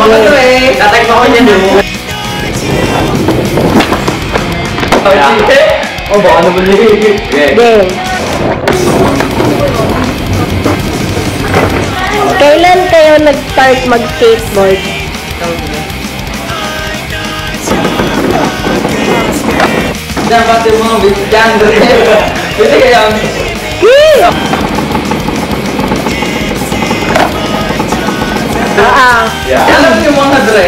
Tatag mo ko niya doon. Oh, baka naman yun. Game. Kailan kayo nag-start mag-skateboard? Dapat yung mga bigyan doon. Pwede kaya ang... Alam yung mga dre.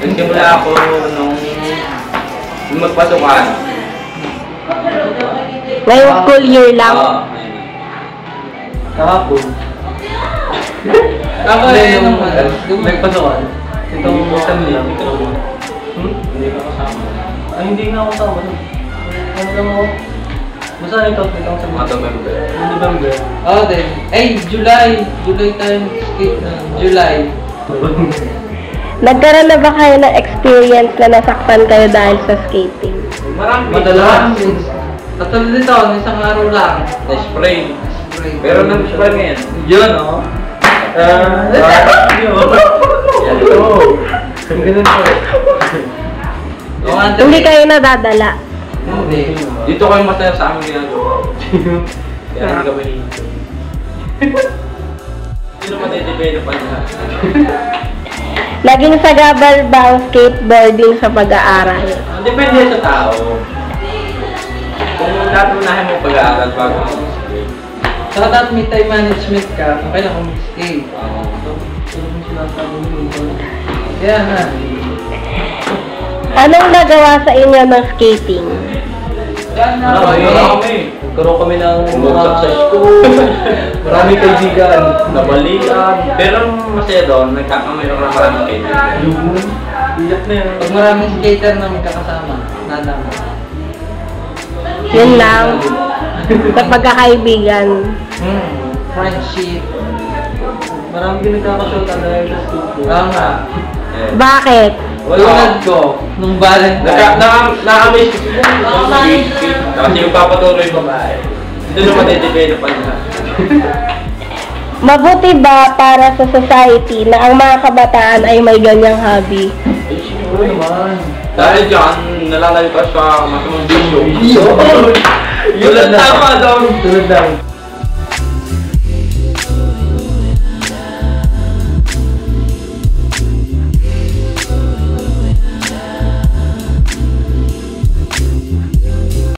Nagsimula ako nung magpasukan. Ngayong school year lang? Kahapon. Ako nung nagpasukan. Itong isang lang. Hindi ka kasama. Ay, hindi nga ako kasama. Ano lang ako? Basta ito sa mga November. Oh, then. Ay, July. July tayo skate na. July. Nagkaroon na ba kayo ng experience na nasaktan kayo dahil sa skating? Marami. Madalas. Katulad nito, isang araw lang. Na-spray. Pero nag-spray ngayon. Yun, oh. Yan ito. Ganun po. Hindi kayo nadadala? Hindi. Dito kayo masaya sa aming ginagawa. Kaya hindi kami dito. Sino matidevelop pa niya? Naging sagabal ba ang skateboarding sa pag-aaral? Depende sa tao. Kung natunahin mo pag-aaral bago mag-skate. Saka dapat may time management ka, okay lang kung mag-skate. Kaya na. Anong nagawa sa inyo ng skating? Nagkaroon kami ng mga sa school. Maraming kaibigan. Nabalian. Pero masaya doon, nagkakamayroon na maraming kaibigan. Iyak na yun. Pag maraming skater na magkakasama, nadama. Yun lang. Sa pagkakaibigan. Friendship. Maraming nagkakashoot na dahil sa school. Tama. Bakit? Tulad ko, nung Valentine. Na-amaze ko siya. Kasi yung papatuloy babae. Doon naman i-develop pa niya. Mabuti ba para sa society na ang mga kabataan ay may ganyang hobby? Ay, siguro naman. Dahil dyan, nalalagay pa sa masamang bisyo. Yun lang tama daw. Tulad lang.